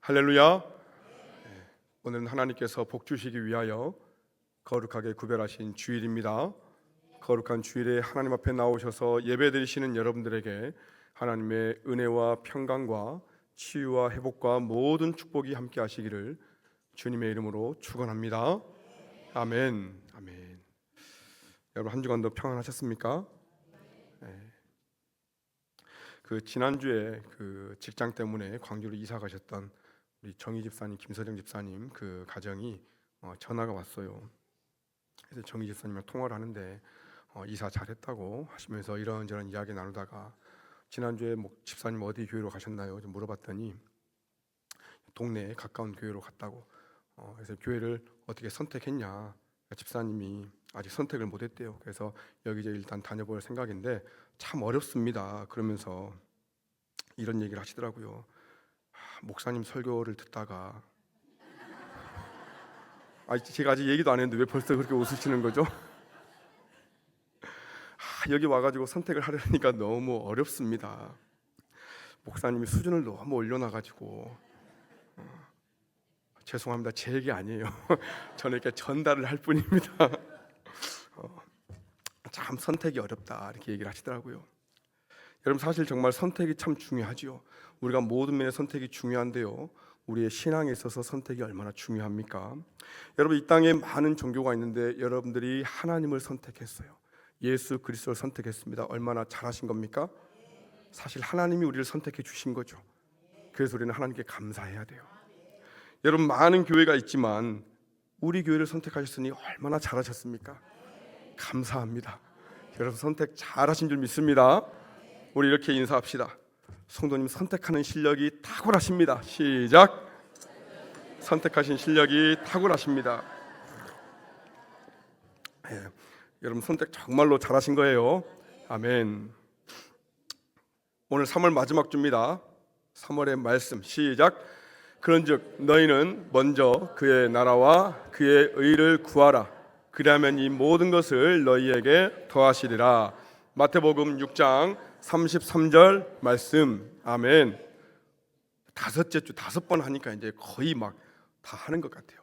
할렐루야. 오늘은 하나님께서 복 주시기 위하여 거룩하게 구별하신 주일입니다. 거룩한 주일에 하나님 앞에 나오셔서 예배드리시는 여러분들에게 하나님의 은혜와 평강과 치유와 회복과 모든 축복이 함께 하시기를 주님의 이름으로 축원합니다. 아멘. 아멘. 여러분 한 주간도 평안하셨습니까? 지난주에 직장 때문에 광주로 이사 가셨던 우리 정희 집사님, 김서정 집사님 그 가정이 전화가 왔어요. 그래서 정희 집사님과 통화를 하는데 이사 잘했다고 하시면서 이런저런 이야기 나누다가 지난주에 집사님 어디 교회로 가셨나요? 좀 물어봤더니 동네에 가까운 교회로 갔다고. 그래서 교회를 어떻게 선택했냐? 집사님이 아직 선택을 못했대요. 그래서 여기저기 일단 다녀볼 생각인데 참 어렵습니다. 그러면서 이런 얘기를 하시더라고요. 목사님 설교를 듣다가 제가 아직 얘기도 안 했는데 왜 벌써 그렇게 웃으시는 거죠? 여기 와가지고 선택을 하려니까 너무 어렵습니다. 목사님이 수준을 너무 올려놔가지고 죄송합니다. 제 얘기 아니에요. 저는 이렇게 전달을 할 뿐입니다. 참 선택이 어렵다 이렇게 얘기를 하시더라고요. 여러분 사실 정말 선택이 참 중요하지요. 우리가 모든 면의 선택이 중요한데요, 우리의 신앙에 있어서 선택이 얼마나 중요합니까? 여러분 이 땅에 많은 종교가 있는데 여러분들이 하나님을 선택했어요. 예수 그리스도를 선택했습니다. 얼마나 잘하신 겁니까? 사실 하나님이 우리를 선택해 주신 거죠. 그래서 우리는 하나님께 감사해야 돼요. 여러분 많은 교회가 있지만 우리 교회를 선택하셨으니 얼마나 잘하셨습니까? 감사합니다. 여러분 선택 잘하신 줄 믿습니다. 우리 이렇게 인사합시다. 성도님 선택하는 실력이 탁월하십니다. 시작. 선택하신 실력이 탁월하십니다. 여러분 선택 정말로 잘하신 거예요. 아멘. 오늘 3월 마지막 주입니다. 3월의 말씀 시작. 그런즉 너희는 먼저 그의 나라와 그의 의를 구하라. 그리하면 이 모든 것을 너희에게 더하시리라. 마태복음 6장 33절 말씀. 아멘. 다섯째 주 5번 하니까 이제 거의 막 다 하는 것 같아요.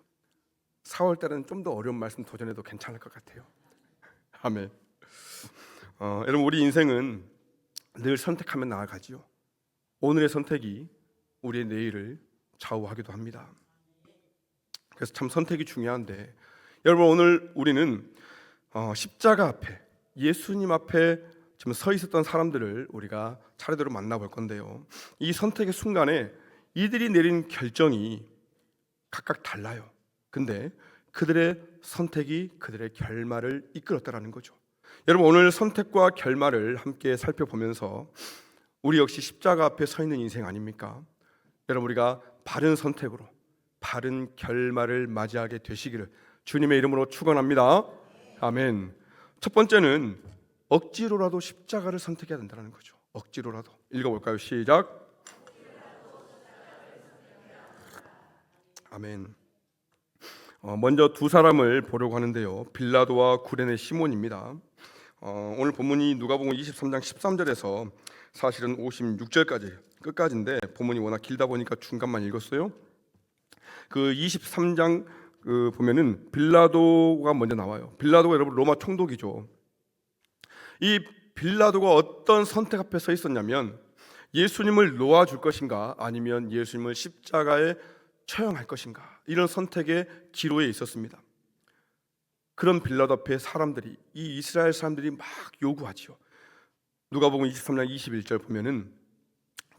4월 달에는 좀 더 어려운 말씀 도전해도 괜찮을 것 같아요. 아멘. 여러분 우리 인생은 늘 선택하며 나아가지요. 오늘의 선택이 우리의 내일을 좌우하기도 합니다. 그래서 참 선택이 중요한데 여러분 오늘 우리는 십자가 앞에 예수님 앞에 지금 서 있었던 사람들을 우리가 차례대로 만나볼 건데요, 이 선택의 순간에 이들이 내린 결정이 각각 달라요. 근데 그들의 선택이 그들의 결말을 이끌었다라는 거죠. 여러분 오늘 선택과 결말을 함께 살펴보면서 우리 역시 십자가 앞에 서 있는 인생 아닙니까? 여러분 우리가 바른 선택으로 바른 결말을 맞이하게 되시기를 주님의 이름으로 축원합니다. 아멘. 첫 번째는 억지로라도 십자가를 선택해야 된다는 거죠. 억지로라도. 읽어볼까요? 시작. 아멘. 먼저 두 사람을 보려고 하는데요, 빌라도와 구레네 시몬입니다. 오늘 본문이 누가복음 23장 13절에서 사실은 56절까지 끝까지인데 본문이 워낙 길다 보니까 중간만 읽었어요. 23장 보면은 빌라도가 먼저 나와요. 빌라도가 여러분 로마 총독이죠. 이 빌라도가 어떤 선택 앞에 서 있었냐면 예수님을 놓아줄 것인가 아니면 예수님을 십자가에 처형할 것인가, 이런 선택의 기로에 있었습니다. 그런 빌라도 앞에 사람들이, 이 이스라엘 사람들이 막 요구하지요. 누가복음 23장 21절 보면은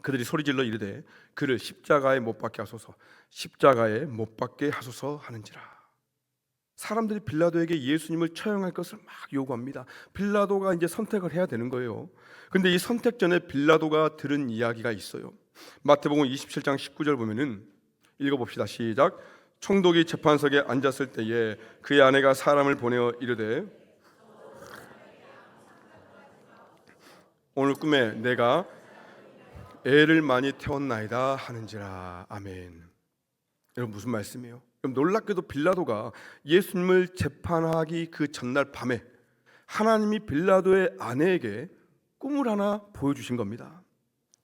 그들이 소리질러 이르되 그를 십자가에 못 박게 하소서, 십자가에 못 박게 하소서 하는지라. 사람들이 빌라도에게 예수님을 처형할 것을 막 요구합니다. 빌라도가 이제 선택을 해야 되는 거예요. 근데 이 선택 전에 빌라도가 들은 이야기가 있어요. 마태복음 27장 19절 보면은 읽어봅시다. 시작. 총독이 재판석에 앉았을 때에 그의 아내가 사람을 보내어 이르되 오늘 꿈에 내가 애를 많이 태웠나이다 하는지라. 아멘. 여러분 무슨 말씀이에요? 여러분 놀랍게도 빌라도가 예수님을 재판하기 그 전날 밤에 하나님이 빌라도의 아내에게 꿈을 하나 보여주신 겁니다.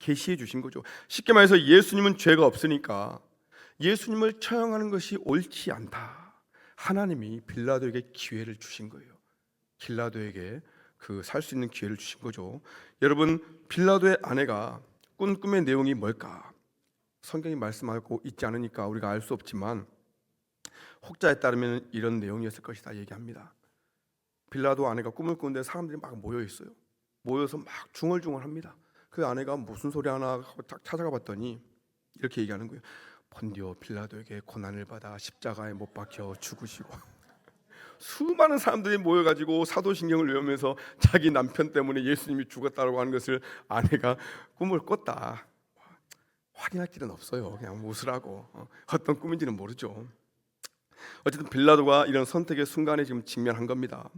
계시해 주신 거죠. 쉽게 말해서 예수님은 죄가 없으니까 예수님을 처형하는 것이 옳지 않다. 하나님이 빌라도에게 기회를 주신 거예요. 빌라도에게 그 살 수 있는 기회를 주신 거죠. 여러분, 빌라도의 아내가 꾼 꿈의 내용이 뭘까? 성경이 말씀하고 있지 않으니까 우리가 알 수 없지만 혹자에 따르면 이런 내용이었을 것이다 얘기합니다. 빌라도 아내가 꿈을 꾸는데 사람들이 막 모여 있어요. 모여서 막 중얼중얼합니다. 그 아내가 무슨 소리 하나 하고 딱 찾아가 봤더니 이렇게 얘기하는 거예요. 본디오 빌라도에게 고난을 받아 십자가에 못 박혀 죽으시고 수많은 사람들이 모여가지고 사도신경을 외우면서 자기 남편 때문에 예수님이 죽었다고 하는 것을 아내가 꿈을 꿨다. 확인할 길은 없어요. 그냥 웃으라고. 어떤 꿈인지는 모르죠. 어쨌든 빌라도가 이런 선택의 순간에 지금 직면한 겁니다.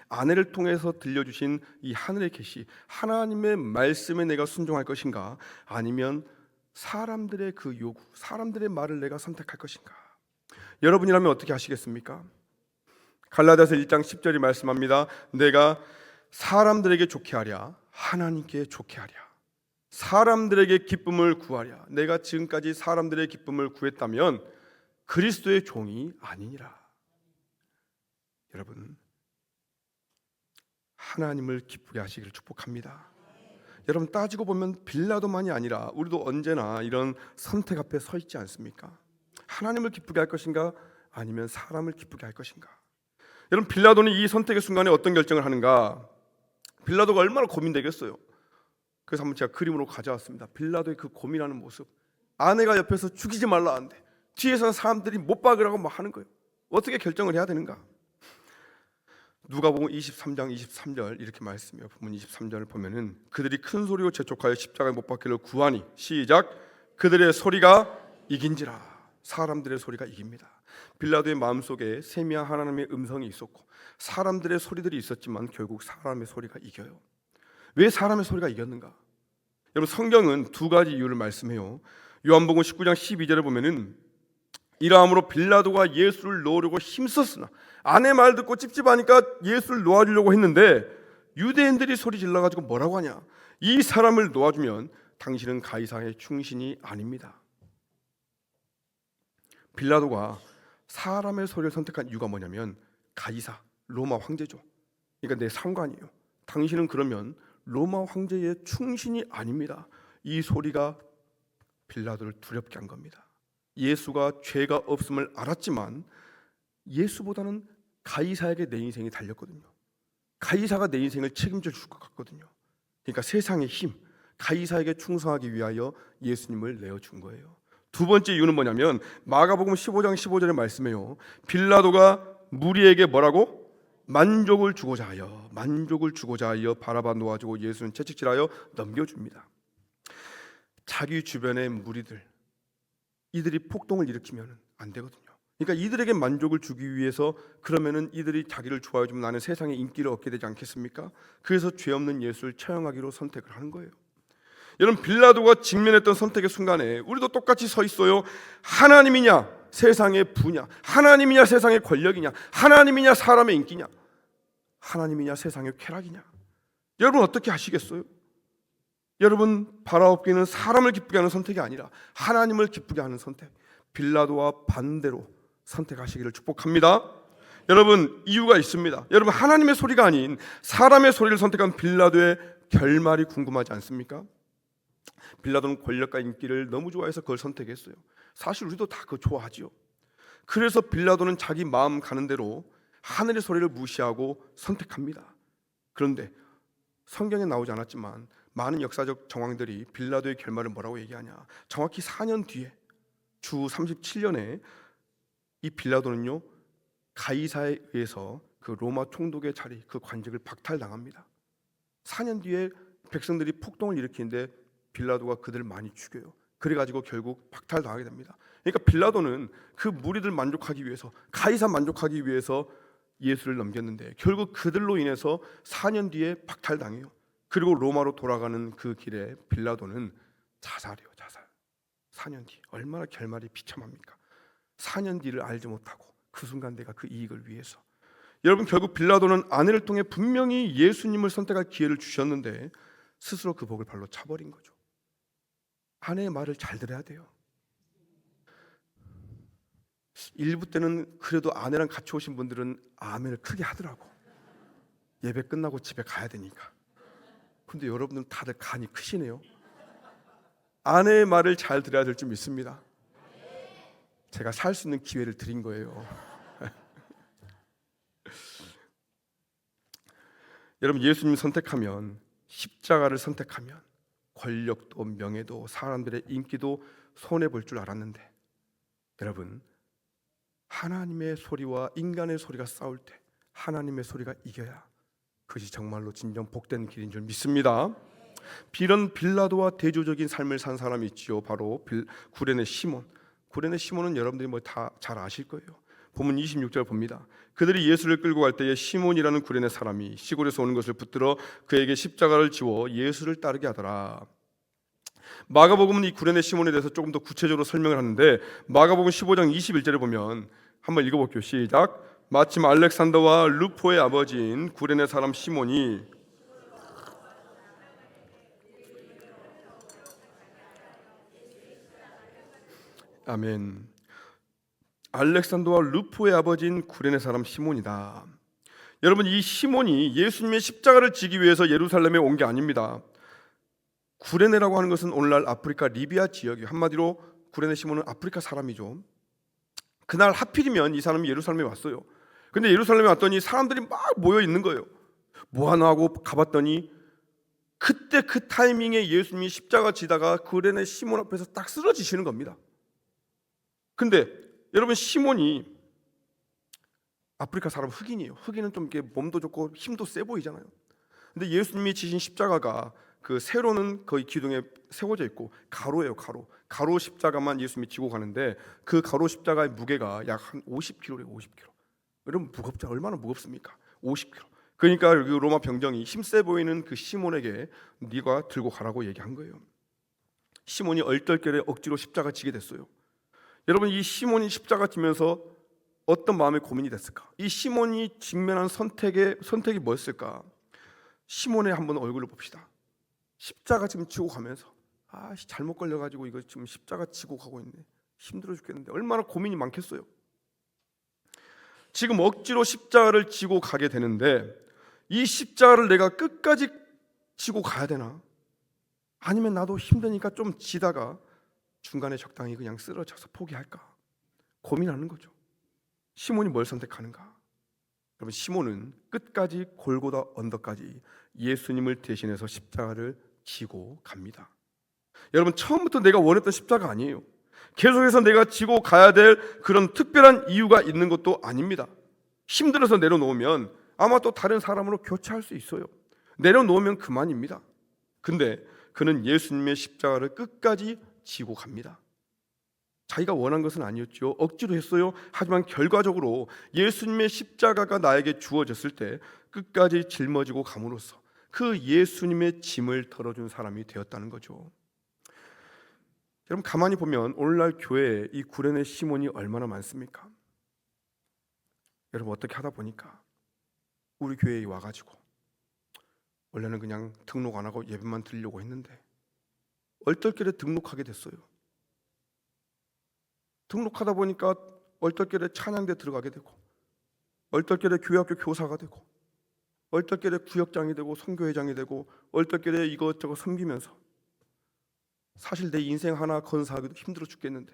아내를 통해서 들려주신 이 하늘의 계시, 하나님의 말씀에 내가 순종할 것인가, 아니면 사람들의 그 요구, 사람들의 말을 내가 선택할 것인가. 여러분이라면 어떻게 하시겠습니까? 갈라디아서 1장 10절이 말씀합니다. 내가 사람들에게 좋게 하랴 하나님께 좋게 하랴. 사람들에게 기쁨을 구하랴. 내가 지금까지 사람들의 기쁨을 구했다면 그리스도의 종이 아니니라. 여러분, 하나님을 기쁘게 하시기를 축복합니다. 여러분, 따지고 보면 빌라도만이 아니라 우리도 언제나 이런 선택 앞에 서 있지 않습니까? 하나님을 기쁘게 할 것인가, 아니면 사람을 기쁘게 할 것인가. 여러분, 빌라도는 이 선택의 순간에 어떤 결정을 하는가? 빌라도가 얼마나 고민되겠어요. 그래서 한번 제가 그림으로 가져왔습니다. 빌라도의 그 고민하는 모습. 아내가 옆에서 죽이지 말라 하는데 뒤에서는 사람들이 못 박으라고 막 하는 거예요. 어떻게 결정을 해야 되는가? 누가복음 23장 23절 이렇게 말씀해요. 본문 23절을 보면은 그들이 큰 소리로 재촉하여 십자가에 못 박기를 구하니, 시작, 그들의 소리가 이긴지라. 사람들의 소리가 이깁니다. 빌라도의 마음속에 세미한 하나님의 음성이 있었고 사람들의 소리들이 있었지만 결국 사람의 소리가 이겨요. 왜 사람의 소리가 이겼는가? 여러분, 성경은 두 가지 이유를 말씀해요. 요한복음 19장 12절에 보면은 이러함으로 빌라도가 예수를 놓으려고 힘썼으나 아내 말 듣고 찝찝하니까 예수를 놓아주려고 했는데 유대인들이 소리 질러가지고 뭐라고 하냐? 이 사람을 놓아주면 당신은 가이사의 충신이 아닙니다. 빌라도가 사람의 소리를 선택한 이유가 뭐냐면 가이사, 로마 황제죠. 그러니까 내 상관이에요. 당신은 그러면 로마 황제의 충신이 아닙니다. 이 소리가 빌라도를 두렵게 한 겁니다. 예수가 죄가 없음을 알았지만 예수보다는 가이사에게 내 인생이 달렸거든요. 가이사가 내 인생을 책임져 줄 것 같거든요. 그러니까 세상의 힘, 가이사에게 충성하기 위하여 예수님을 내어준 거예요. 두 번째 이유는 뭐냐면 마가복음 15장 15절의 말씀이에요. 빌라도가 무리에게 뭐라고? 만족을 주고자 하여 바라바 놓아주고 예수는 채찍질하여 넘겨줍니다. 자기 주변의 무리들, 이들이 폭동을 일으키면 안 되거든요. 그러니까 이들에게 만족을 주기 위해서, 그러면은 이들이 자기를 좋아해주면 나는 세상에 인기를 얻게 되지 않겠습니까? 그래서 죄 없는 예수를 처형하기로 선택을 하는 거예요. 여러분, 빌라도가 직면했던 선택의 순간에 우리도 똑같이 서 있어요. 하나님이냐 세상의 부냐, 하나님이냐 세상의 권력이냐, 하나님이냐 사람의 인기냐, 하나님이냐 세상의 쾌락이냐. 여러분 어떻게 하시겠어요? 여러분, 바라옵기는 사람을 기쁘게 하는 선택이 아니라 하나님을 기쁘게 하는 선택, 빌라도와 반대로 선택하시기를 축복합니다. 여러분, 이유가 있습니다. 여러분, 하나님의 소리가 아닌 사람의 소리를 선택한 빌라도의 결말이 궁금하지 않습니까? 빌라도는 권력과 인기를 너무 좋아해서 그걸 선택했어요. 사실 우리도 다 그거 좋아하지요. 그래서 빌라도는 자기 마음 가는 대로 하늘의 소리를 무시하고 선택합니다. 그런데 성경에 나오지 않았지만 많은 역사적 정황들이 빌라도의 결말을 뭐라고 얘기하냐? 정확히 4년 뒤에 주 37년에 이 빌라도는요, 가이사에 의해서 그 로마 총독의 자리, 그 관직을 박탈당합니다. 4년 뒤에 백성들이 폭동을 일으키는데 빌라도가 그들을 많이 죽여요. 그래가지고 결국 박탈당하게 됩니다. 그러니까 빌라도는 그 무리들 만족하기 위해서, 가이사 만족하기 위해서 예수를 넘겼는데 결국 그들로 인해서 4년 뒤에 박탈당해요. 그리고 로마로 돌아가는 그 길에 빌라도는 자살해요. 자살. 4년 뒤. 얼마나 결말이 비참합니까? 4년 뒤를 알지 못하고 그 순간 내가 그 이익을 위해서. 여러분, 결국 빌라도는 아내를 통해 분명히 예수님을 선택할 기회를 주셨는데 스스로 그 복을 발로 차버린 거죠. 아내의 말을 잘 들어야 돼요. 일부 때는 그래도 아내랑 같이 오신 분들은 아멘을 크게 하더라고. 예배 끝나고 집에 가야 되니까. 근데 여러분들은 다들 간이 크시네요. 아내의 말을 잘 들어야 될 줄 믿습니다. 제가 살 수 있는 기회를 드린 거예요. 여러분, 예수님 선택하면, 십자가를 선택하면 권력도 명예도 사람들의 인기도 손해볼 줄 알았는데, 여러분, 하나님의 소리와 인간의 소리가 싸울 때 하나님의 소리가 이겨야 그것이 정말로 진정 복된 길인 줄 믿습니다. 이런 빌라도와 대조적인 삶을 산 사람이 있지요. 바로 구레네 시몬. 구레네 시몬은 여러분들이 뭐 다 잘 아실 거예요. 본문 26절 봅니다. 그들이 예수를 끌고 갈 때에 시몬이라는 구레네 사람이 시골에서 오는 것을 붙들어 그에게 십자가를 지워 예수를 따르게 하더라. 마가복음은 이 구레네 시몬에 대해서 조금 더 구체적으로 설명을 하는데, 마가복음 15장 21절에 보면 한번 읽어볼게요. 시작. 마침 알렉산더와 루포의 아버지인 구레네 사람 시몬이 아멘. 알렉산더와 루포의 아버지인 구레네 사람 시몬이다. 여러분, 이 시몬이 예수님의 십자가를 지기 위해서 예루살렘에 온 게 아닙니다. 구레네라고 하는 것은 오늘날 아프리카 리비아 지역이, 한마디로 구레네 시몬은 아프리카 사람이죠. 그날 하필이면 이 사람이 예루살렘에 왔어요. 근데 예루살렘에 왔더니 사람들이 막 모여 있는 거예요. 뭐 하나 하고 가봤더니 그때 그 타이밍에 예수님이 십자가 지다가 구레네 시몬 앞에서 딱 쓰러지시는 겁니다. 근데 여러분, 시몬이 아프리카 사람, 흑인이에요. 흑인은 좀 이렇게 몸도 좋고 힘도 세 보이잖아요. 근데 예수님이 지신 십자가가 그 세로는 거의 기둥에 세워져 있고 가로예요. 가로 십자가만 예수님이 지고 가는데 그 가로 십자가의 무게가 약 한 50kg래요. 50kg. 여러분, 무겁죠? 얼마나 무겁습니까? 50kg. 그러니까 여기 로마 병정이 힘세 보이는 그 시몬에게 네가 들고 가라고 얘기한 거예요. 시몬이 얼떨결에 억지로 십자가 지게 됐어요. 여러분, 이 시몬이 십자가 지면서 어떤 마음의 고민이 됐을까? 이 시몬이 직면한 선택이 뭐였을까? 시몬의 한번 얼굴을 봅시다. 십자가 지금 지고 가면서 잘못 걸려가지고 이거 지금 십자가 지고 가고 있네. 힘들어 죽겠는데 얼마나 고민이 많겠어요. 지금 억지로 십자가를 지고 가게 되는데 이 십자가를 내가 끝까지 지고 가야 되나? 아니면 나도 힘드니까 좀 지다가 중간에 적당히 그냥 쓰러져서 포기할까? 고민하는 거죠. 시몬이 뭘 선택하는가? 여러분, 시몬은 끝까지 골고다 언덕까지 예수님을 대신해서 십자가를 지고 갑니다. 여러분, 처음부터 내가 원했던 십자가 아니에요. 계속해서 내가 지고 가야 될 그런 특별한 이유가 있는 것도 아닙니다. 힘들어서 내려놓으면 아마 또 다른 사람으로 교체할 수 있어요. 내려놓으면 그만입니다. 근데 그는 예수님의 십자가를 끝까지 지고 갑니다. 자기가 원한 것은 아니었죠. 억지로 했어요. 하지만 결과적으로 예수님의 십자가가 나에게 주어졌을 때 끝까지 짊어지고 감으로써 그 예수님의 짐을 덜어준 사람이 되었다는 거죠. 여러분, 가만히 보면 오늘날 교회에 이 구레네 시몬이 얼마나 많습니까? 여러분, 어떻게 하다 보니까 우리 교회에 와가지고 원래는 그냥 등록 안 하고 예배만 드리려고 했는데 얼떨결에 등록하게 됐어요. 등록하다 보니까 얼떨결에 찬양대 들어가게 되고 얼떨결에 교회학교 교사가 되고 얼떨결에 구역장이 되고 선교회장이 되고 얼떨결에 이것저것 섬기면서 사실 내 인생 하나 건사하기도 힘들어 죽겠는데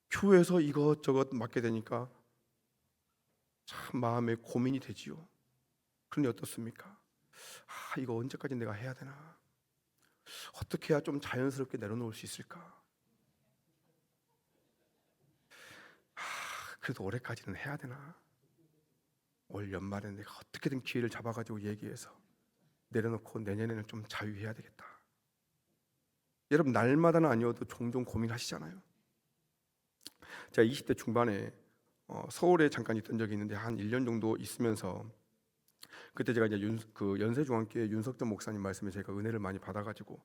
교회에서 이것저것 맡게 되니까 참 마음에 고민이 되지요. 그런데 어떻습니까? 이거 언제까지 내가 해야 되나? 어떻게 해야 좀 자연스럽게 내려놓을 수 있을까? 그래도 올해까지는 해야 되나? 올 연말에 내가 어떻게든 기회를 잡아가지고 얘기해서 내려놓고 내년에는 좀 자유해야 되겠다. 여러분, 날마다는 아니어도 종종 고민하시잖아요. 제가 20대 중반에 서울에 잠깐 있던 적이 있는데 한 1년 정도 있으면서 그때 제가 이제 연세중앙교회 윤석전 목사님 말씀에 제가 은혜를 많이 받아가지고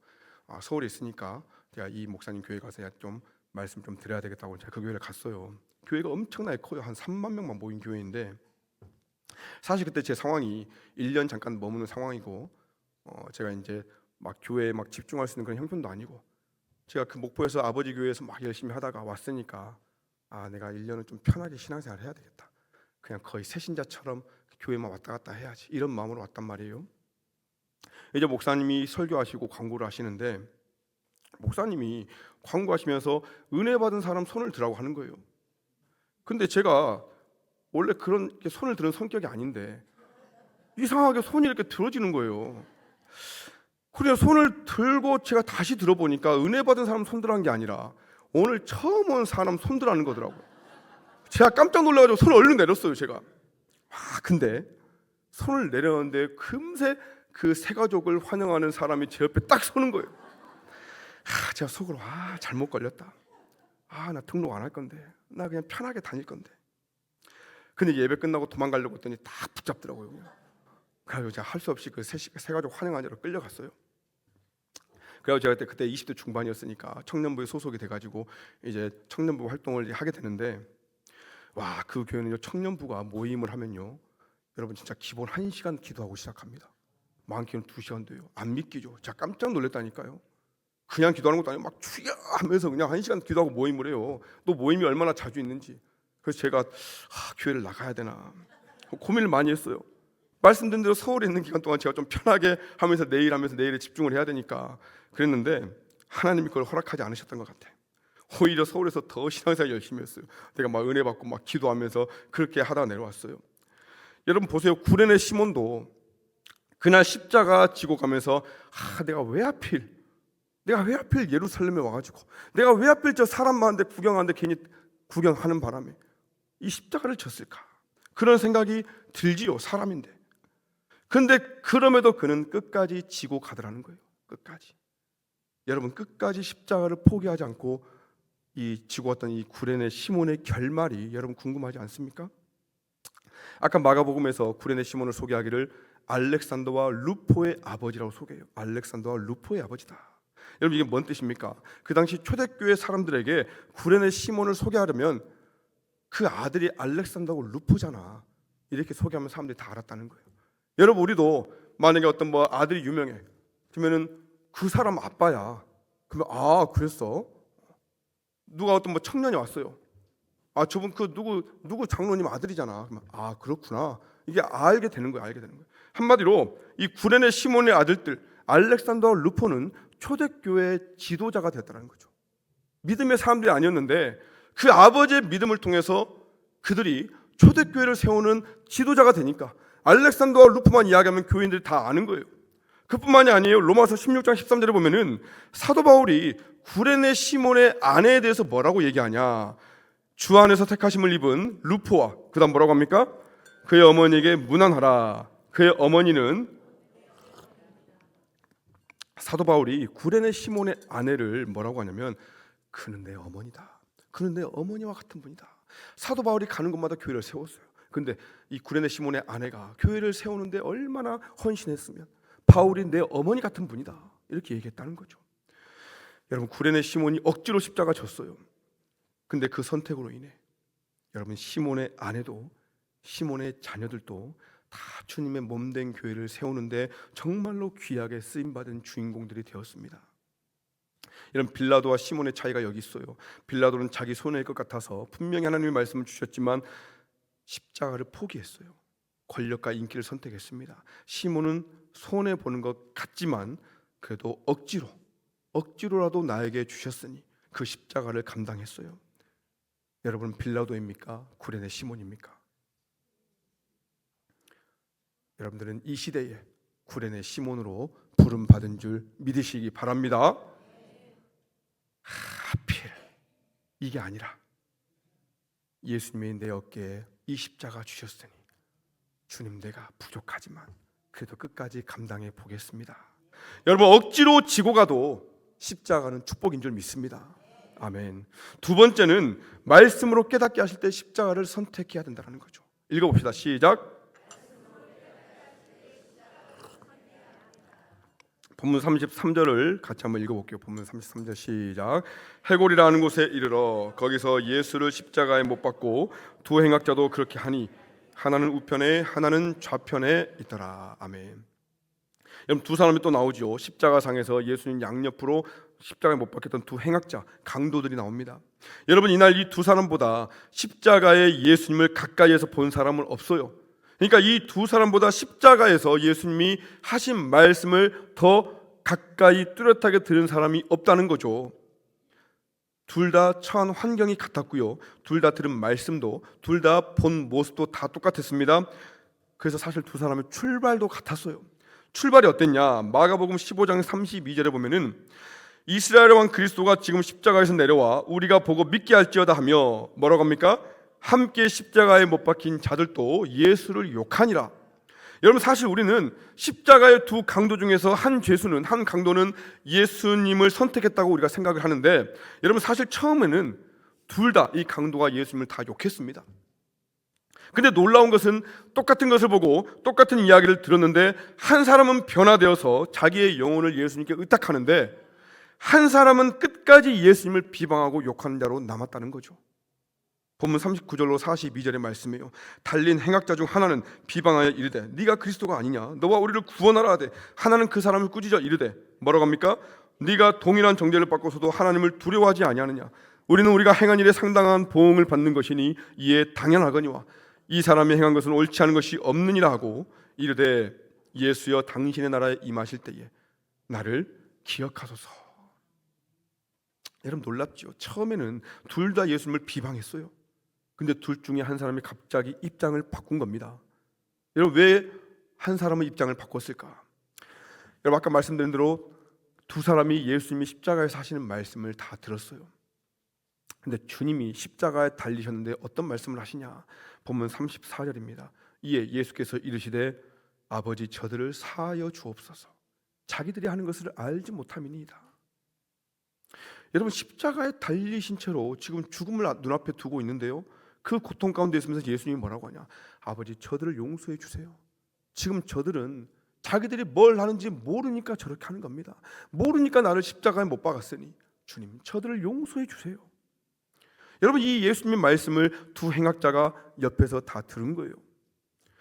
서울에 있으니까 제가 이 목사님 교회 가서 좀 말씀 좀 드려야 되겠다고 제가 그 교회를 갔어요. 교회가 엄청나게 커요. 한 3만 명만 모인 교회인데 사실 그때 제 상황이 1년 잠깐 머무는 상황이고 제가 이제 막 교회에 막 집중할 수 있는 그런 형편도 아니고 제가 그 목포에서 아버지 교회에서 막 열심히 하다가 왔으니까 내가 1년은 좀 편하게 신앙생활 해야 되겠다. 그냥 거의 새신자처럼 교회만 왔다 갔다 해야지, 이런 마음으로 왔단 말이에요. 이제 목사님이 설교하시고 광고를 하시는데, 목사님이 광고하시면서 은혜 받은 사람 손을 들라고 하는 거예요. 근데 제가 원래 그런 손을 드는 성격이 아닌데 이상하게 손이 이렇게 들어지는 거예요. 그래서 손을 들고 제가 다시 들어보니까 은혜 받은 사람 손 들라는 게 아니라 오늘 처음 온 사람 손 들라는 거더라고요. 제가 깜짝 놀라가지고 손을 얼른 내렸어요. 제가 근데 손을 내렸는데 금세 그 새 가족을 환영하는 사람이 제 옆에 딱 서는 거예요. 제가 속으로 잘못 걸렸다. 나 등록 안 할 건데, 나 그냥 편하게 다닐 건데. 근데 예배 끝나고 도망가려고 했더니 딱 붙잡더라고요. 그래서 제가 할 수 없이 그 새 가족 환영하느라 끌려갔어요. 그래서 제가 그때 20대 중반이었으니까 청년부에 소속이 돼가지고 이제 청년부 활동을 하게 되는데, 그 교회는요, 청년부가 모임을 하면요, 여러분 진짜 기본 1시간 기도하고 시작합니다. 많게는 2시간 돼요. 안 믿기죠? 제가 깜짝 놀랐다니까요. 그냥 기도하는 것도 아니고 막 주여 하면서 그냥 1시간 기도하고 모임을 해요. 또 모임이 얼마나 자주 있는지. 그래서 제가 교회를 나가야 되나 고민을 많이 했어요. 말씀드린 대로 서울에 있는 기간 동안 제가 좀 편하게 하면서 내일에 집중을 해야 되니까 그랬는데, 하나님이 그걸 허락하지 않으셨던 것 같아요. 오히려 서울에서 더 신앙생활 열심히 했어요. 내가 막 은혜 받고 막 기도하면서 그렇게 하다가 내려왔어요. 여러분 보세요. 구레네 시몬도 그날 십자가 지고 가면서 내가 왜 하필 예루살렘에 와가지고, 내가 왜 하필 저 사람 많은데 구경하는데 괜히 구경하는 바람에 이 십자가를 졌을까, 그런 생각이 들지요. 사람인데. 근데 그럼에도 그는 끝까지 지고 가더라는 거예요. 끝까지. 여러분 끝까지 십자가를 포기하지 않고 이 지고 왔던 이 구레네 시몬의 결말이 여러분 궁금하지 않습니까? 아까 마가복음에서 구레네 시몬을 소개하기를 알렉산더와 루포의 아버지라고 소개해요. 알렉산더와 루포의 아버지다. 여러분 이게 뭔 뜻입니까? 그 당시 초대교회 사람들에게 구레네 시몬을 소개하려면 그 아들이 알렉산더고 루포잖아, 이렇게 소개하면 사람들이 다 알았다는 거예요. 여러분 우리도 만약에 어떤 아들이 유명해 그러면은 그 사람 아빠야. 그러면 그랬어? 누가 어떤 청년이 왔어요. 저분 그 누구 장로님 아들이잖아. 그러면 그렇구나. 이게 알게 되는 거예요. 한마디로 이 구레네 시몬의 아들들 알렉산더와 루포는 초대교회의 지도자가 됐다는 거죠. 믿음의 사람들이 아니었는데 그 아버지의 믿음을 통해서 그들이 초대교회를 세우는 지도자가 되니까 알렉산더와 루포만 이야기하면 교인들이 다 아는 거예요. 그뿐만이 아니에요. 로마서 16장 13절에 보면은 사도 바울이 구레네 시몬의 아내에 대해서 뭐라고 얘기하냐, 주 안에서 택하심을 입은 루포와 그다음 뭐라고 합니까? 그의 어머니에게 문안하라. 그의 어머니는, 사도 바울이 구레네 시몬의 아내를 뭐라고 하냐면 그는 내 어머니다. 그는 내 어머니와 같은 분이다. 사도 바울이 가는 곳마다 교회를 세웠어요. 근데 이 구레네 시몬의 아내가 교회를 세우는데 얼마나 헌신했으면 바울이 내 어머니 같은 분이다, 이렇게 얘기했다는 거죠. 여러분 구레네 시몬이 억지로 십자가 졌어요. 근데 그 선택으로 인해 여러분 시몬의 아내도 시몬의 자녀들도 다 주님의 몸된 교회를 세우는데 정말로 귀하게 쓰임받은 주인공들이 되었습니다. 이런 빌라도와 시몬의 차이가 여기 있어요. 빌라도는 자기 손해일 것 같아서 분명히 하나님의 말씀을 주셨지만 십자가를 포기했어요. 권력과 인기를 선택했습니다. 시몬은 손해보는 것 같지만 그래도 억지로라도 나에게 주셨으니 그 십자가를 감당했어요. 여러분 빌라도입니까? 구레네 시몬입니까? 여러분들은 이 시대에 구레네 시몬으로 부름받은 줄 믿으시기 바랍니다. 하필 이게 아니라 예수님이 내 어깨에 이 십자가 주셨으니 주님 내가 부족하지만 그래도 끝까지 감당해 보겠습니다. 여러분 억지로 지고 가도 십자가는 축복인 줄 믿습니다. 아멘. 두 번째는 말씀으로 깨닫게 하실 때 십자가를 선택해야 된다는 거죠. 읽어봅시다. 시작. 본문 33절을 같이 한번 읽어볼게요. 본문 33절 시작. 해골이라는 곳에 이르러 거기서 예수를 십자가에 못 박고 두 행악자도 그렇게 하니 하나는 우편에 하나는 좌편에 있더라. 아멘. 여러분 두 사람이 또 나오죠. 십자가상에서 예수님 양옆으로 십자가에 못 박혔던 두 행악자, 강도들이 나옵니다. 여러분 이날 이 두 사람보다 십자가에 예수님을 가까이에서 본 사람은 없어요. 그러니까 이 두 사람보다 십자가에서 예수님이 하신 말씀을 더 가까이 뚜렷하게 들은 사람이 없다는 거죠. 둘 다 처한 환경이 같았고요. 둘 다 들은 말씀도, 둘 다 본 모습도 다 똑같았습니다. 그래서 사실 두 사람의 출발도 같았어요. 출발이 어땠냐? 마가복음 15장 32절에 보면은 이스라엘 왕 그리스도가 지금 십자가에서 내려와 우리가 보고 믿게 할지어다 하며 뭐라고 합니까? 함께 십자가에 못 박힌 자들도 예수를 욕하니라. 여러분 사실 우리는 십자가의 두 강도 중에서 한 강도는 예수님을 선택했다고 우리가 생각을 하는데, 여러분 사실 처음에는 둘 다 이 강도가 예수님을 다 욕했습니다. 근데 놀라운 것은 똑같은 것을 보고 똑같은 이야기를 들었는데 한 사람은 변화되어서 자기의 영혼을 예수님께 의탁하는데 한 사람은 끝까지 예수님을 비방하고 욕하는 자로 남았다는 거죠. 본문 39절로 42절의 말씀이에요. 달린 행악자 중 하나는 비방하여 이르되 네가 그리스도가 아니냐, 너와 우리를 구원하라 하되 하나는 그 사람을 꾸짖어 이르되 뭐라고 합니까? 네가 동일한 정죄를 받고서도 하나님을 두려워하지 아니하느냐, 우리는 우리가 행한 일에 상당한 보응을 받는 것이니 이에 당연하거니와 이 사람이 행한 것은 옳지 않은 것이 없느니라 하고 이르되 예수여 당신의 나라에 임하실 때에 나를 기억하소서. 여러분 놀랍죠? 처음에는 둘 다 예수님을 비방했어요. 근데 둘 중에 한 사람이 갑자기 입장을 바꾼 겁니다. 여러분 왜 한 사람의 입장을 바꿨을까? 여러분 아까 말씀드린 대로 두 사람이 예수님이 십자가에서 하시는 말씀을 다 들었어요. 근데 주님이 십자가에 달리셨는데 어떤 말씀을 하시냐? 본문 34절입니다. 이에 예수께서 이르시되 아버지 저들을 사하여 주옵소서, 자기들이 하는 것을 알지 못함이니이다. 여러분 십자가에 달리신 채로 지금 죽음을 눈앞에 두고 있는데요, 그 고통 가운데 있으면서 예수님이 뭐라고 하냐? 아버지 저들을 용서해 주세요. 지금 저들은 자기들이 뭘 하는지 모르니까 저렇게 하는 겁니다. 모르니까 나를 십자가에 못 박았으니 주님 저들을 용서해 주세요. 여러분 이 예수님의 말씀을 두 행악자가 옆에서 다 들은 거예요.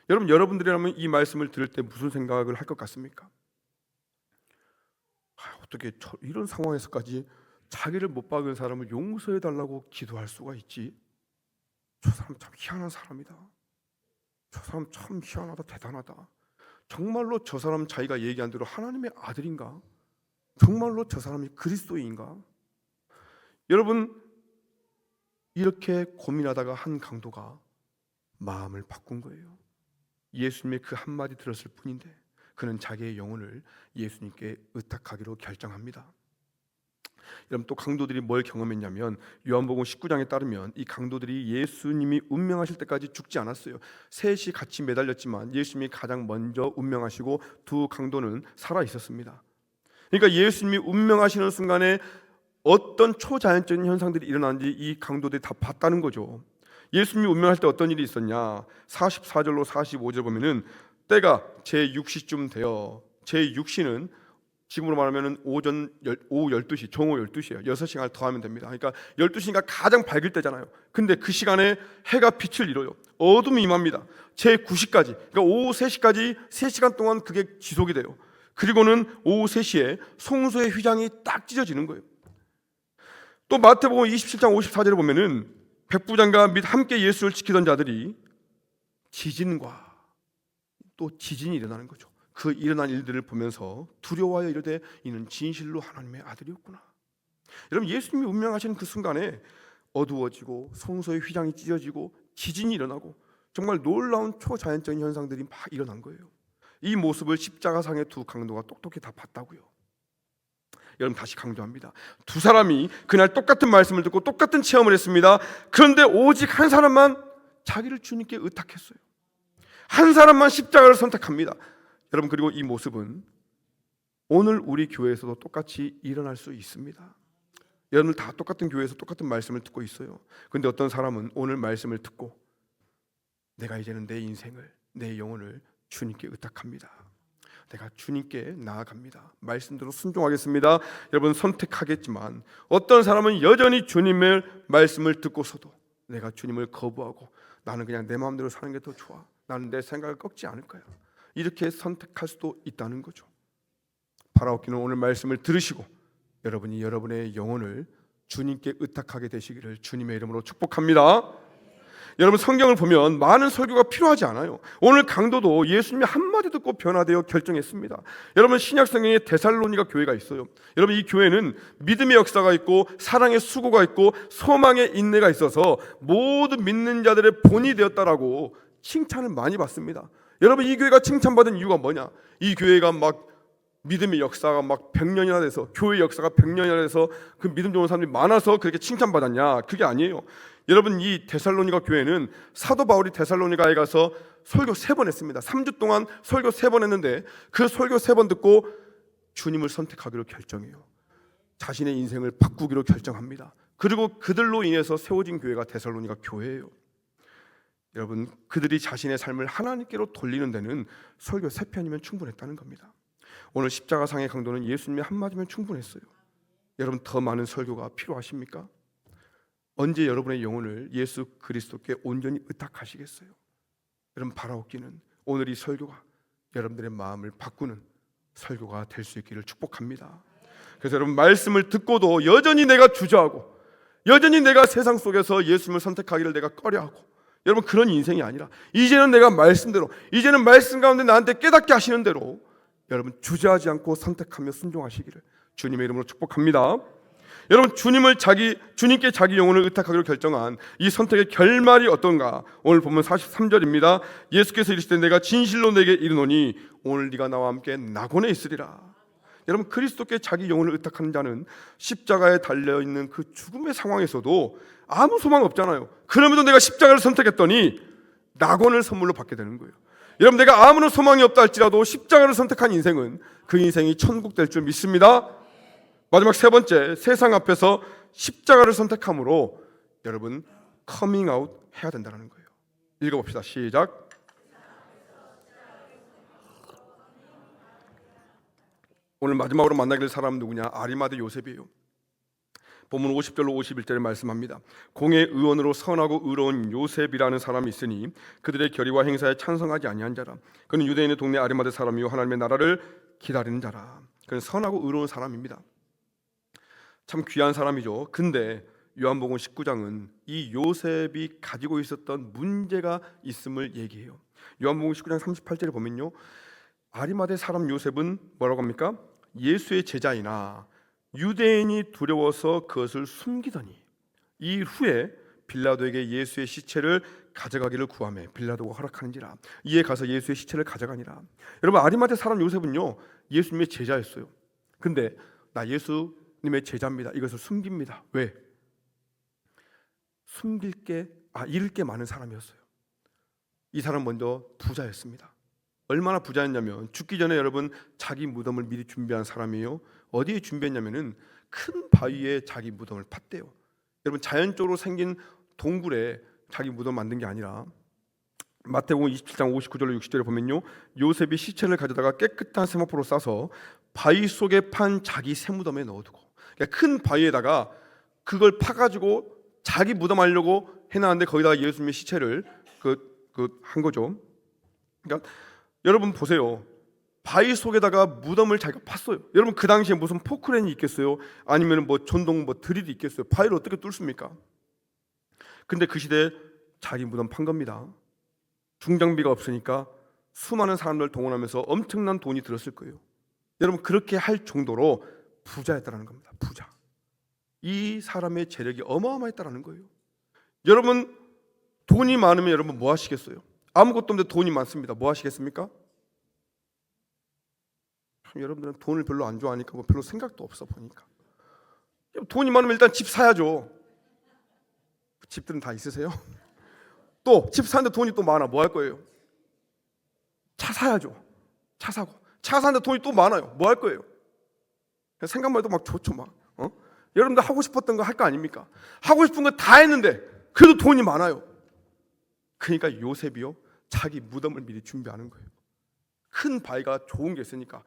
여러분 여러분들이라면 이 말씀을 들을 때 무슨 생각을 할 것 같습니까? 어떻게 이런 상황에서까지 자기를 못 박은 사람을 용서해 달라고 기도할 수가 있지? 저 사람 참 희한한 사람이다. 저 사람 참 희한하다, 대단하다. 정말로 저 사람 자기가 얘기한 대로 하나님의 아들인가? 정말로 저 사람이 그리스도인가? 여러분 이렇게 고민하다가 한 강도가 마음을 바꾼 거예요. 예수님의 그 한마디 들었을 뿐인데 그는 자기의 영혼을 예수님께 의탁하기로 결정합니다. 여러분 또 강도들이 뭘 경험했냐면 요한복음 19장에 따르면 이 강도들이 예수님이 운명하실 때까지 죽지 않았어요. 셋이 같이 매달렸지만 예수님이 가장 먼저 운명하시고 두 강도는 살아 있었습니다. 그러니까 예수님이 운명하시는 순간에 어떤 초자연적인 현상들이 일어나는지 이 강도들이 다 봤다는 거죠. 예수님이 운명할 때 어떤 일이 있었냐? 44절로 45절 보면은 때가 제6시쯤 되어, 제6시는 지금으로 말하면 오후 12시, 정오 12시예요. 6시간을 더하면 됩니다. 그러니까 12시가 가장 밝을 때잖아요. 근데 그 시간에 해가 빛을 잃어요. 어둠이 임합니다. 제9시까지, 그러니까 오후 3시까지 3시간 동안 그게 지속이 돼요. 그리고는 오후 3시에 송수의 휘장이 딱 찢어지는 거예요. 또 마태복음 27장 54절에 보면은 백부장과 및 함께 예수를 지키던 자들이 지진과 또 지진이 일어나는 거죠. 그 일어난 일들을 보면서 두려워하여 이르되 이는 진실로 하나님의 아들이었구나. 여러분 예수님이 운명하시는 그 순간에 어두워지고 성소의 휘장이 찢어지고 지진이 일어나고 정말 놀라운 초자연적인 현상들이 막 일어난 거예요. 이 모습을 십자가상의 두 강도가 똑똑히 다 봤다고요. 여러분 다시 강조합니다. 두 사람이 그날 똑같은 말씀을 듣고 똑같은 체험을 했습니다. 그런데 오직 한 사람만 자기를 주님께 의탁했어요. 한 사람만 십자가를 선택합니다. 여러분 그리고 이 모습은 오늘 우리 교회에서도 똑같이 일어날 수 있습니다. 여러분들 다 똑같은 교회에서 똑같은 말씀을 듣고 있어요. 그런데 어떤 사람은 오늘 말씀을 듣고 내가 이제는 내 인생을, 내 영혼을 주님께 의탁합니다. 내가 주님께 나아갑니다. 말씀대로 순종하겠습니다. 여러분 선택하겠지만 어떤 사람은 여전히 주님의 말씀을 듣고서도 내가 주님을 거부하고 나는 그냥 내 마음대로 사는 게 더 좋아, 나는 내 생각을 꺾지 않을 거야, 이렇게 선택할 수도 있다는 거죠. 바라옵기는 오늘 말씀을 들으시고 여러분이 여러분의 영혼을 주님께 의탁하게 되시기를 주님의 이름으로 축복합니다. 여러분, 성경을 보면 많은 설교가 필요하지 않아요. 오늘 강도도 예수님의 한마디 듣고 변화되어 결정했습니다. 여러분, 신약 성경에 데살로니가 교회가 있어요. 여러분, 이 교회는 믿음의 역사가 있고 사랑의 수고가 있고 소망의 인내가 있어서 모든 믿는 자들의 본이 되었다라고 칭찬을 많이 받습니다. 여러분, 이 교회가 칭찬받은 이유가 뭐냐? 이 교회가 막 믿음의 역사가 막 100년이나 돼서, 교회 역사가 100년이나 돼서 그 믿음 좋은 사람들이 많아서 그렇게 칭찬받았냐? 그게 아니에요. 여러분, 이 데살로니가 교회는 사도 바울이 데살로니가에 가서 설교 3번 했습니다. 3주 동안 설교 3번 했는데 그 설교 3번 듣고 주님을 선택하기로 결정해요. 자신의 인생을 바꾸기로 결정합니다. 그리고 그들로 인해서 세워진 교회가 데살로니가 교회예요. 여러분, 그들이 자신의 삶을 하나님께로 돌리는 데는 설교 3편이면 충분했다는 겁니다. 오늘 십자가상의 강도는 예수님의 한마디면 충분했어요. 여러분, 더 많은 설교가 필요하십니까? 언제 여러분의 영혼을 예수 그리스도께 온전히 의탁하시겠어요? 여러분, 바라옵기는 오늘 이 설교가 여러분들의 마음을 바꾸는 설교가 될 수 있기를 축복합니다. 그래서 여러분, 말씀을 듣고도 여전히 내가 주저하고 여전히 내가 세상 속에서 예수님을 선택하기를 내가 꺼려하고, 여러분, 그런 인생이 아니라 이제는 내가 말씀대로, 이제는 말씀 가운데 나한테 깨닫게 하시는 대로 여러분 주저하지 않고 선택하며 순종하시기를 주님의 이름으로 축복합니다. 여러분, 주님께 자기 영혼을 의탁하기로 결정한 이 선택의 결말이 어떤가? 오늘 보면 43절입니다. 예수께서 이르시되 내가 진실로 내게 이르노니 오늘 네가 나와 함께 낙원에 있으리라. 여러분, 그리스도께 자기 영혼을 의탁하는 자는 십자가에 달려있는 그 죽음의 상황에서도 아무 소망 없잖아요. 그럼에도 내가 십자가를 선택했더니 낙원을 선물로 받게 되는 거예요. 여러분, 내가 아무런 소망이 없다 할지라도 십자가를 선택한 인생은 그 인생이 천국 될 줄 믿습니다. 마지막 3번째, 세상 앞에서 십자가를 선택함으로 여러분 커밍아웃 해야 된다는 거예요. 읽어봅시다. 시작. 오늘 마지막으로 만나게 될 사람은 누구냐? 아리마대 요셉이에요. 본문 50절로 51절에 말씀합니다. 공의 의원으로 선하고 의로운 요셉이라는 사람이 있으니 그들의 결의와 행사에 찬성하지 아니한 자라. 그는 유대인의 동네 아리마대 사람이요 하나님의 나라를 기다리는 자라. 그는 선하고 의로운 사람입니다. 참 귀한 사람이죠. 근데 요한복음 19장은 이 요셉이 가지고 있었던 문제가 있음을 얘기해요. 요한복음 19장 38절에 보면요, 아리마대 사람 요셉은 뭐라고 합니까? 예수의 제자이나 유대인이 두려워서 그것을 숨기더니 이후에 빌라도에게 예수의 시체를 가져가기를 구하며 빌라도가 허락하는지라. 이에 가서 예수의 시체를 가져가니라. 여러분, 아리마대 사람 요셉은요 예수님의 제자였어요. 근데 나 예수님의 제자입니다, 이것을 숨깁니다. 왜? 잃을 게 많은 사람이었어요. 이 사람 먼저 부자였습니다. 얼마나 부자였냐면 죽기 전에 여러분 자기 무덤을 미리 준비한 사람이에요. 어디에 준비했냐면은 큰 바위에 자기 무덤을 팠대요. 여러분, 자연적으로 생긴 동굴에 자기 무덤 만든 게 아니라 마태복음 27장 59절로 60절에 보면요, 요셉이 시체를 가져다가 깨끗한 세마포로 싸서 바위 속에 판 자기 새 무덤에 넣어두고, 그러니까 큰 바위에다가 그걸 파가지고 자기 무덤하려고 해놨는데 거기다가 예수님의 시체를 한 거죠. 그러니까 여러분 보세요. 바위 속에다가 무덤을 자기가 팠어요. 여러분, 그 당시에 무슨 포크레인이 있겠어요? 아니면 뭐 전동 드릴이 있겠어요? 바위를 어떻게 뚫습니까? 근데 그 시대에 자기 무덤 판 겁니다. 중장비가 없으니까 수많은 사람들 동원하면서 엄청난 돈이 들었을 거예요. 여러분, 그렇게 할 정도로 부자였다는 겁니다. 부자. 이 사람의 재력이 어마어마했다는 거예요. 여러분, 돈이 많으면 여러분 뭐 하시겠어요? 아무것도 없는데 돈이 많습니다. 뭐 하시겠습니까? 여러분들은 돈을 별로 안 좋아하니까 뭐 별로 생각도 없어 보니까. 돈이 많으면 일단 집 사야죠. 집들은 다 있으세요? 또 집 사는데 돈이 또 많아. 뭐 할 거예요? 차 사야죠. 차 사고. 차 사는데 돈이 또 많아요. 뭐 할 거예요? 생각만 해도 막 좋죠. 막 여러분들 하고 싶었던 거 할 거 아닙니까? 하고 싶은 거 다 했는데 그래도 돈이 많아요. 그러니까 요셉이요, 자기 무덤을 미리 준비하는 거예요. 큰 바위가 좋은 게 있으니까,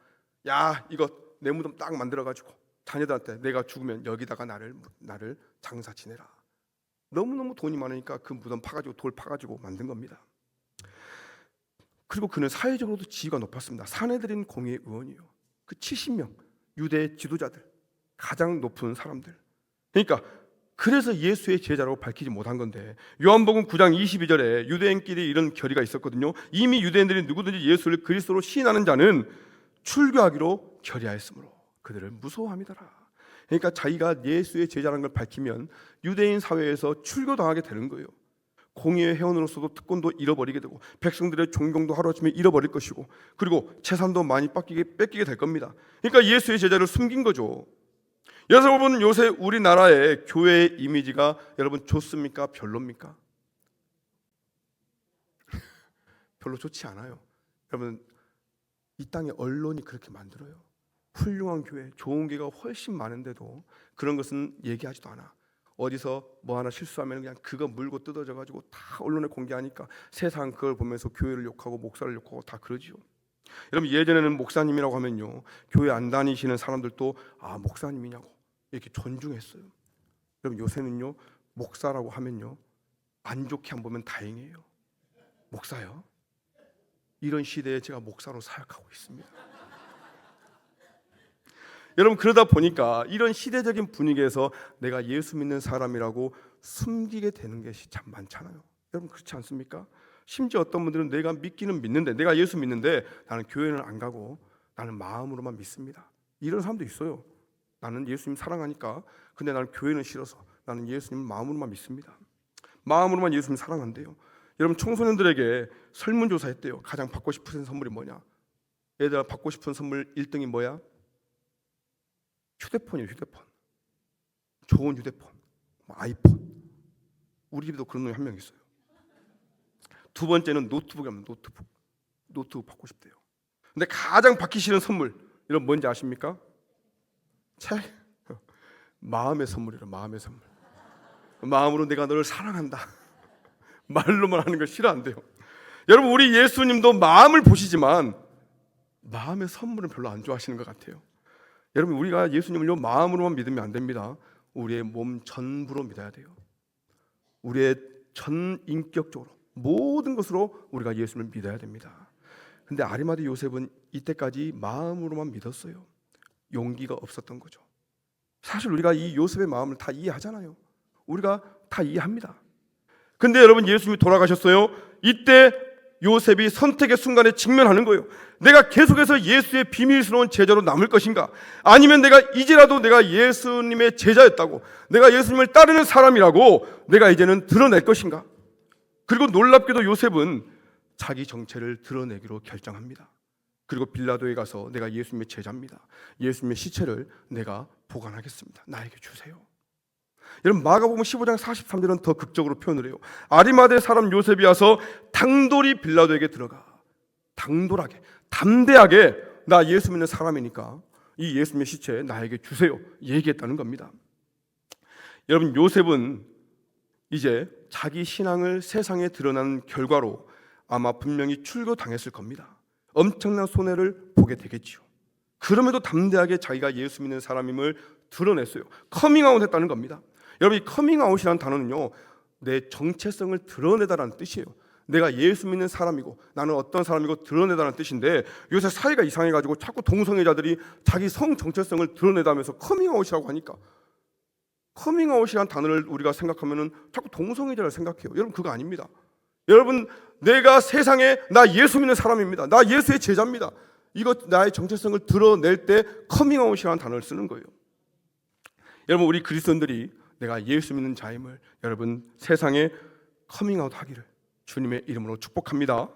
야, 이거 내 무덤 딱 만들어가지고 자녀들한테 내가 죽으면 여기다가 나를 장사 지내라. 너무너무 돈이 많으니까 그 무덤 파가지고 돌 파가지고 만든 겁니다. 그리고 그는 사회적으로도 지위가 높았습니다. 사내들인 공의 의원이에요. 그 70명 유대 지도자들, 가장 높은 사람들. 그러니까 그래서 예수의 제자라고 밝히지 못한 건데, 요한복음 9장 22절에 유대인끼리 이런 결의가 있었거든요. 이미 유대인들이 누구든지 예수를 그리스도로 시인하는 자는 출교하기로 결의하였으므로 그들을 무서워함이더라. 그러니까 자기가 예수의 제자라는 걸 밝히면 유대인 사회에서 출교당하게 되는 거예요. 공의의 회원으로서도 특권도 잃어버리게 되고, 백성들의 존경도 하루아침에 잃어버릴 것이고, 그리고 재산도 많이 뺏기게 될 겁니다. 그러니까 예수의 제자를 숨긴 거죠. 여러분, 요새 우리나라의 교회의 이미지가 여러분 좋습니까? 별로입니까? 별로 좋지 않아요. 여러분, 이 땅에 언론이 그렇게 만들어요. 훌륭한 교회, 좋은 교회가 훨씬 많은데도 그런 것은 얘기하지도 않아. 어디서 뭐 하나 실수하면 그냥 그거 물고 뜯어져 가지고 다 언론에 공개하니까 세상 그걸 보면서 교회를 욕하고 목사를 욕하고 다 그러지요. 여러분, 예전에는 목사님이라고 하면요, 교회 안 다니시는 사람들도 목사님이냐고 이렇게 존중했어요. 여러분, 요새는요, 목사라고 하면요, 안 좋게 안 보면 다행이에요. 목사요? 이런 시대에 제가 목사로 사역하고 있습니다. 여러분, 그러다 보니까 이런 시대적인 분위기에서 내가 예수 믿는 사람이라고 숨기게 되는 것이 참 많잖아요. 여러분, 그렇지 않습니까? 심지어 어떤 분들은 내가 믿기는 믿는데, 내가 예수 믿는데 나는 교회는 안 가고 나는 마음으로만 믿습니다. 이런 사람도 있어요. 나는 예수님 사랑하니까, 근데 나는 교회는 싫어서 나는 예수님 마음으로만 믿습니다. 마음으로만 예수님 사랑한대요. 여러분, 청소년들에게 설문조사했대요. 가장 받고 싶은 선물이 뭐냐? 얘들아, 받고 싶은 선물 1등이 뭐야? 휴대폰이에요. 휴대폰. 좋은 휴대폰, 아이폰. 우리 집에도 그런 놈이 한 명 있어요. 두 번째는 노트북이면 노트북 받고 싶대요. 근데 가장 받기 싫은 선물, 이런 뭔지 아십니까? 책. 마음의 선물이라. 마음의 선물. 마음으로 내가 너를 사랑한다. 말로만 하는 걸 싫어한대요. 여러분, 우리 예수님도 마음을 보시지만 마음의 선물은 별로 안 좋아하시는 것 같아요. 여러분, 우리가 예수님을요, 마음으로만 믿으면 안 됩니다. 우리의 몸 전부로 믿어야 돼요. 우리의 전 인격적으로 모든 것으로 우리가 예수님을 믿어야 됩니다. 근데 아리마대 요셉은 이때까지 마음으로만 믿었어요. 용기가 없었던 거죠. 사실 우리가 이 요셉의 마음을 다 이해하잖아요. 우리가 다 이해합니다. 근데 여러분, 예수님이 돌아가셨어요. 이때 요셉이 선택의 순간에 직면하는 거예요. 내가 계속해서 예수의 비밀스러운 제자로 남을 것인가, 아니면 내가 이제라도 내가 예수님의 제자였다고, 내가 예수님을 따르는 사람이라고 내가 이제는 드러낼 것인가. 그리고 놀랍게도 요셉은 자기 정체를 드러내기로 결정합니다. 그리고 빌라도에 가서 내가 예수님의 제자입니다. 예수님의 시체를 내가 보관하겠습니다. 나에게 주세요. 여러분, 마가복음 15장 43절은 더 극적으로 표현을 해요. 아리마대 사람 요셉이 와서 당돌이 빌라도에게 들어가, 당돌하게, 담대하게 나 예수 믿는 사람이니까 이 예수님의 시체 나에게 주세요 얘기했다는 겁니다. 여러분, 요셉은 이제 자기 신앙을 세상에 드러난 결과로 아마 분명히 출교당했을 겁니다. 엄청난 손해를 보게 되겠지요. 그럼에도 담대하게 자기가 예수 믿는 사람임을 드러냈어요. 커밍아웃 했다는 겁니다. 여러분, 이 커밍아웃이라는 단어는요, 내 정체성을 드러내다라는 뜻이에요. 내가 예수 믿는 사람이고 나는 어떤 사람이고 드러내다라는 뜻인데, 요새 사회가 이상해가지고 자꾸 동성애자들이 자기 성 정체성을 드러내다면서 커밍아웃이라고 하니까, 커밍아웃이라는 단어를 우리가 생각하면은 자꾸 동성애자를 생각해요. 여러분, 그거 아닙니다. 여러분, 내가 세상에 나 예수 믿는 사람입니다. 나 예수의 제자입니다. 이거 나의 정체성을 드러낼 때 커밍아웃이라는 단어를 쓰는 거예요. 여러분, 우리 그리스도인들이 내가 예수 믿는 자임을 여러분 세상에 커밍아웃 하기를 주님의 이름으로 축복합니다.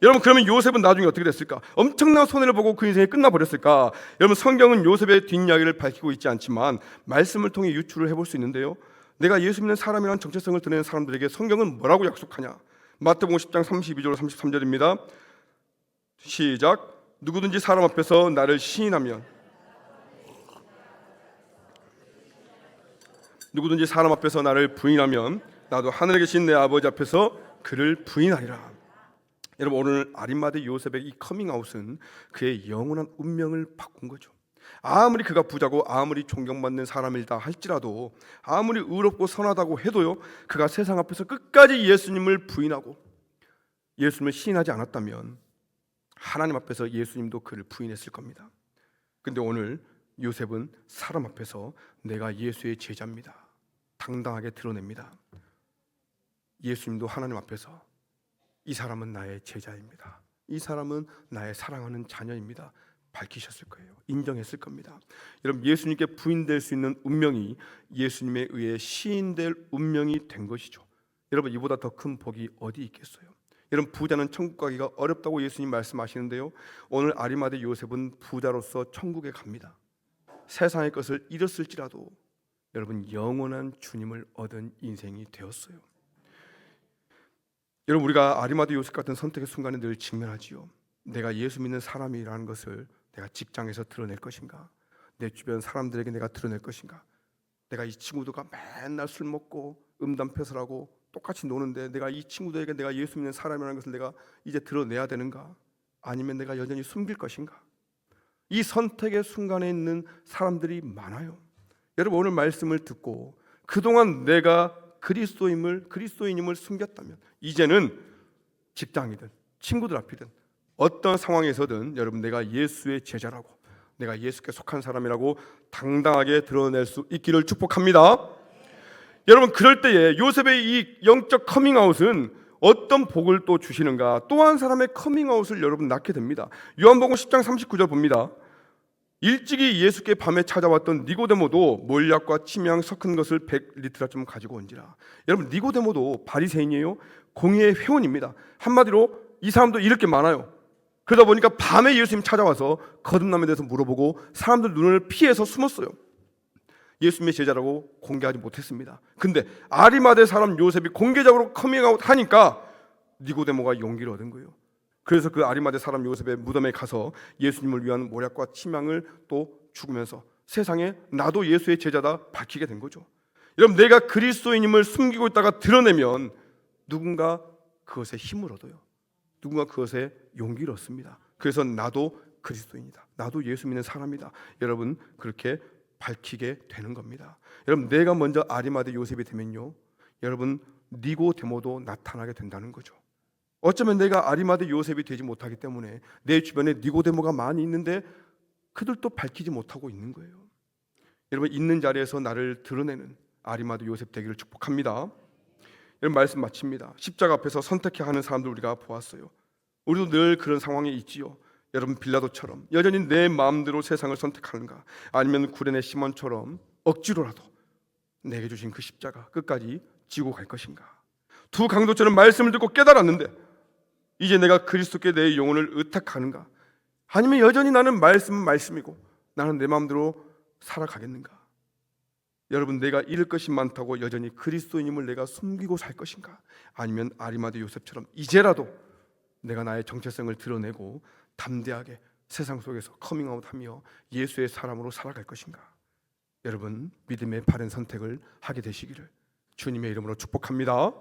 여러분, 그러면 요셉은 나중에 어떻게 됐을까? 엄청난 손해를 보고 그 인생이 끝나버렸을까? 여러분, 성경은 요셉의 뒷이야기를 밝히고 있지 않지만 말씀을 통해 유추를 해볼 수 있는데요, 내가 예수 믿는 사람이라는 정체성을 드러내는 사람들에게 성경은 뭐라고 약속하냐? 마태복음 10장 32절 33절입니다. 시작. 누구든지 사람 앞에서 나를 시인하면, 누구든지 사람 앞에서 나를 부인하면 나도 하늘에 계신 내 아버지 앞에서 그를 부인하리라. 여러분, 오늘 아리마대 요셉의 이 커밍아웃은 그의 영원한 운명을 바꾼 거죠. 아무리 그가 부자고 아무리 존경받는 사람이다 할지라도, 아무리 의롭고 선하다고 해도요, 그가 세상 앞에서 끝까지 예수님을 부인하고 예수님을 시인하지 않았다면 하나님 앞에서 예수님도 그를 부인했을 겁니다. 근데 오늘 요셉은 사람 앞에서 내가 예수의 제자입니다 당당하게 드러냅니다. 예수님도 하나님 앞에서 이 사람은 나의 제자입니다, 이 사람은 나의 사랑하는 자녀입니다 밝히셨을 거예요. 인정했을 겁니다. 여러분, 예수님께 부인될 수 있는 운명이 예수님에 의해 시인될 운명이 된 것이죠. 여러분, 이보다 더 큰 복이 어디 있겠어요? 여러분, 부자는 천국 가기가 어렵다고 예수님 말씀하시는데요, 오늘 아리마대 요셉은 부자로서 천국에 갑니다. 세상의 것을 잃었을지라도 여러분, 영원한 주님을 얻은 인생이 되었어요. 여러분, 우리가 아리마대 요셉 같은 선택의 순간에 늘 직면하지요. 내가 예수 믿는 사람이라는 것을 내가 직장에서 드러낼 것인가, 내 주변 사람들에게 내가 드러낼 것인가, 내가 이 친구들과 맨날 술 먹고 음담패설하고 똑같이 노는데 내가 이 친구들에게 내가 예수 믿는 사람이라는 것을 내가 이제 드러내야 되는가, 아니면 내가 여전히 숨길 것인가. 이 선택의 순간에 있는 사람들이 많아요. 여러분, 오늘 말씀을 듣고 그동안 내가 그리스도인임을 숨겼다면 이제는 직장이든 친구들 앞이든 어떤 상황에서든 여러분, 내가 예수의 제자라고, 내가 예수께 속한 사람이라고 당당하게 드러낼 수 있기를 축복합니다. 여러분, 그럴 때에 요셉의 이 영적 커밍아웃은 어떤 복을 또 주시는가, 또 한 사람의 커밍아웃을 여러분 낳게 됩니다. 요한복음 10장 39절 봅니다. 일찍이 예수께 밤에 찾아왔던 니고데모도 몰약과 침향 섞은 것을 100리터쯤 가지고 온지라. 여러분, 니고데모도 바리새인이에요. 공의의 회원입니다. 한마디로 이 사람도 이럴 게 많아요. 그러다 보니까 밤에 예수님 찾아와서 거듭남에 대해서 물어보고 사람들 눈을 피해서 숨었어요. 예수님의 제자라고 공개하지 못했습니다. 근데 아리마대 사람 요셉이 공개적으로 커밍아웃 하니까 니고데모가 용기를 얻은 거예요. 그래서 그 아리마대 사람 요셉의 무덤에 가서 예수님을 위한 모략과 침향을 또 죽으면서 세상에 나도 예수의 제자다 밝히게 된 거죠. 여러분, 내가 그리스도인임을 숨기고 있다가 드러내면 누군가 그것에 힘을 얻어요. 누군가 그것에 용기를 얻습니다. 그래서 나도 그리스도인이다, 나도 예수 믿는 사람이다, 여러분, 그렇게 밝히게 되는 겁니다. 여러분, 내가 먼저 아리마대 요셉이 되면요, 여러분, 니고데모도 나타나게 된다는 거죠. 어쩌면 내가 아리마대 요셉이 되지 못하기 때문에 내 주변에 니고데모가 많이 있는데 그들도 밝히지 못하고 있는 거예요. 여러분, 있는 자리에서 나를 드러내는 아리마대 요셉 되기를 축복합니다. 여러분, 말씀 마칩니다. 십자가 앞에서 선택해야 하는 사람들 우리가 보았어요. 우리도 늘 그런 상황에 있지요. 여러분, 빌라도처럼 여전히 내 마음대로 세상을 선택하는가, 아니면 구레네 시몬처럼 억지로라도 내게 주신 그 십자가 끝까지 지고 갈 것인가. 두 강도처럼 말씀을 듣고 깨달았는데 이제 내가 그리스도께 내 영혼을 의탁하는가, 아니면 여전히 나는 말씀은 말씀이고 나는 내 마음대로 살아가겠는가. 여러분, 내가 잃을 것이 많다고 여전히 그리스도인임을 내가 숨기고 살 것인가, 아니면 아리마대 요셉처럼 이제라도 내가 나의 정체성을 드러내고 담대하게 세상 속에서 커밍아웃하며 예수의 사람으로 살아갈 것인가. 여러분, 믿음의 바른 선택을 하게 되시기를 주님의 이름으로 축복합니다.